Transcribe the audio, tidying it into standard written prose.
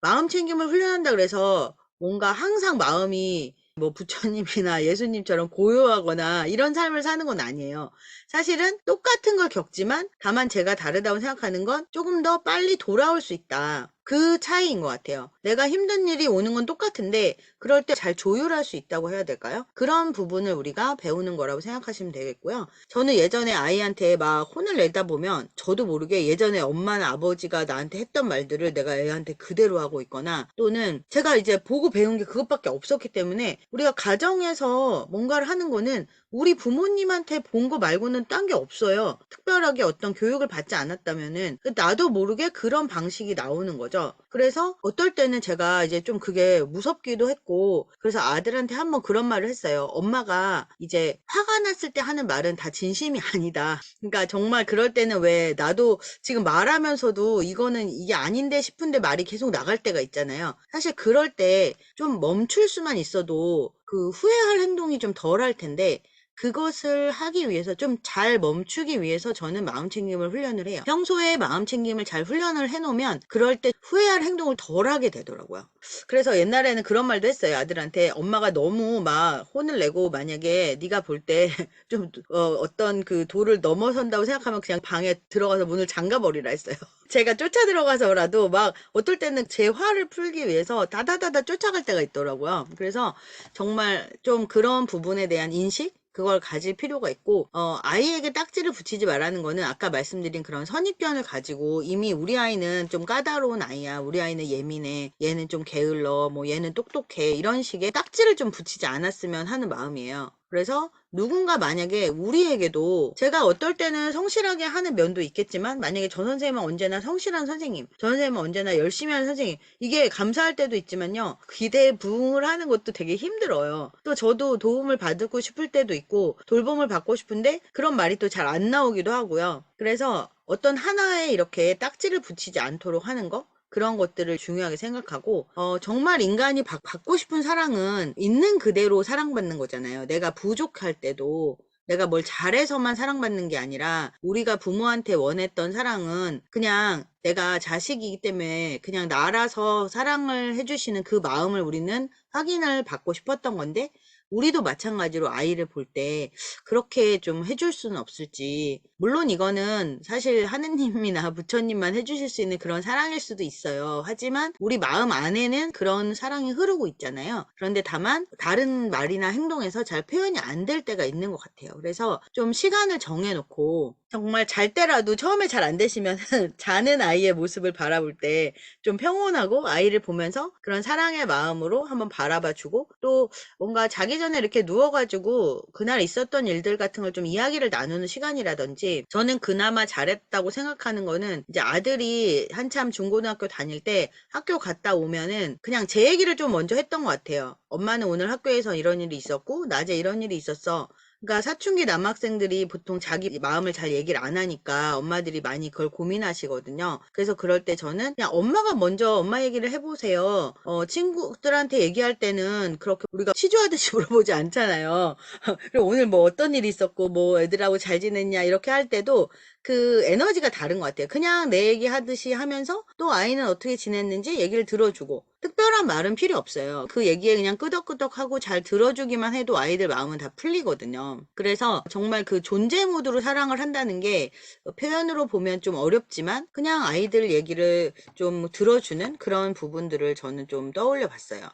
마음 챙김을 훈련한다 그래서 뭔가 항상 마음이 뭐 부처님이나 예수님처럼 고요하거나 이런 삶을 사는 건 아니에요. 사실은 똑같은 걸 겪지만 다만 제가 다르다고 생각하는 건 조금 더 빨리 돌아올 수 있다. 그 차이인 것 같아요. 내가 힘든 일이 오는 건 똑같은데 그럴 때 잘 조율할 수 있다고 해야 될까요? 그런 부분을 우리가 배우는 거라고 생각하시면 되겠고요. 저는 예전에 아이한테 막 혼을 내다 보면 저도 모르게 예전에 엄마나 아버지가 나한테 했던 말들을 내가 애한테 그대로 하고 있거나, 또는 제가 이제 보고 배운 게 그것밖에 없었기 때문에 우리가 가정에서 뭔가를 하는 거는 우리 부모님한테 본 거 말고는 딴 게 없어요. 특별하게 어떤 교육을 받지 않았다면은 나도 모르게 그런 방식이 나오는 거죠. 그래서 어떨 때는 제가 이제 좀 그게 무섭기도 했고, 그래서 아들한테 한번 그런 말을 했어요. 엄마가 이제 화가 났을 때 하는 말은 다 진심이 아니다. 그러니까 정말 그럴 때는 왜 나도 지금 말하면서도 이거는 이게 아닌데 싶은데 말이 계속 나갈 때가 있잖아요. 사실 그럴 때 좀 멈출 수만 있어도 그 후회할 행동이 좀 덜 할 텐데, 그것을 하기 위해서 좀 잘 멈추기 위해서 저는 마음챙김을 훈련을 해요. 평소에 마음챙김을 잘 훈련을 해놓으면 그럴 때 후회할 행동을 덜 하게 되더라고요. 그래서 옛날에는 그런 말도 했어요. 아들한테 엄마가 너무 막 혼을 내고 만약에 네가 볼 때 좀 어떤 그 도를 넘어선다고 생각하면 그냥 방에 들어가서 문을 잠가 버리라 했어요. 제가 쫓아 들어가서라도 막 어떨 때는 제 화를 풀기 위해서 다다다다 쫓아갈 때가 있더라고요. 그래서 정말 좀 그런 부분에 대한 인식? 그걸 가질 필요가 있고, 아이에게 딱지를 붙이지 말라는 거는 아까 말씀드린 그런 선입견을 가지고 이미 우리 아이는 좀 까다로운 아이야. 우리 아이는 예민해. 얘는 좀 게을러. 뭐 얘는 똑똑해. 이런 식의 딱지를 좀 붙이지 않았으면 하는 마음이에요. 그래서 누군가 만약에 우리에게도 제가 어떨 때는 성실하게 하는 면도 있겠지만, 만약에 저 선생님은 언제나 성실한 선생님, 저 선생님은 언제나 열심히 하는 선생님, 이게 감사할 때도 있지만요, 기대에 부응을 하는 것도 되게 힘들어요. 또 저도 도움을 받고 싶을 때도 있고 돌봄을 받고 싶은데 그런 말이 또 잘 안 나오기도 하고요. 그래서 어떤 하나에 이렇게 딱지를 붙이지 않도록 하는 거, 그런 것들을 중요하게 생각하고, 정말 인간이 받고 싶은 사랑은 있는 그대로 사랑받는 거잖아요. 내가 부족할 때도, 내가 뭘 잘해서만 사랑받는 게 아니라 우리가 부모한테 원했던 사랑은 그냥 내가 자식이기 때문에 그냥 나라서 사랑을 해주시는 그 마음을 우리는 확인을 받고 싶었던 건데, 우리도 마찬가지로 아이를 볼 때 그렇게 좀 해줄 수는 없을지. 물론 이거는 사실 하느님이나 부처님만 해주실 수 있는 그런 사랑일 수도 있어요. 하지만 우리 마음 안에는 그런 사랑이 흐르고 있잖아요. 그런데 다만 다른 말이나 행동에서 잘 표현이 안 될 때가 있는 것 같아요. 그래서 좀 시간을 정해놓고, 정말 잘 때라도 처음에 잘 안 되시면 자는 아이의 모습을 바라볼 때 좀 평온하고 아이를 보면서 그런 사랑의 마음으로 한번 바라봐주고, 또 뭔가 자기 전에 이렇게 누워가지고 그날 있었던 일들 같은 걸 좀 이야기를 나누는 시간이라든지, 저는 그나마 잘했다고 생각하는 거는 이제 아들이 한참 중고등학교 다닐 때 학교 갔다 오면은 그냥 제 얘기를 좀 먼저 했던 것 같아요. 엄마는 오늘 학교에서 이런 일이 있었고 낮에 이런 일이 있었어. 그러니까 사춘기 남학생들이 보통 자기 마음을 잘 얘기를 안 하니까 엄마들이 많이 그걸 고민하시거든요. 그래서 그럴 때 저는 그냥 엄마가 먼저 엄마 얘기를 해보세요. 친구들한테 얘기할 때는 그렇게 우리가 치조하듯이 물어보지 않잖아요. 그리고 오늘 뭐 어떤 일이 있었고 뭐 애들하고 잘 지냈냐 이렇게 할 때도 그 에너지가 다른 것 같아요. 그냥 내 얘기 하듯이 하면서 또 아이는 어떻게 지냈는지 얘기를 들어주고, 특별한 말은 필요 없어요. 그 얘기에 그냥 끄덕끄덕하고 잘 들어주기만 해도 아이들 마음은 다 풀리거든요. 그래서 정말 그 존재 모드로 사랑을 한다는 게 표현으로 보면 좀 어렵지만 그냥 아이들 얘기를 좀 들어주는 그런 부분들을 저는 좀 떠올려 봤어요.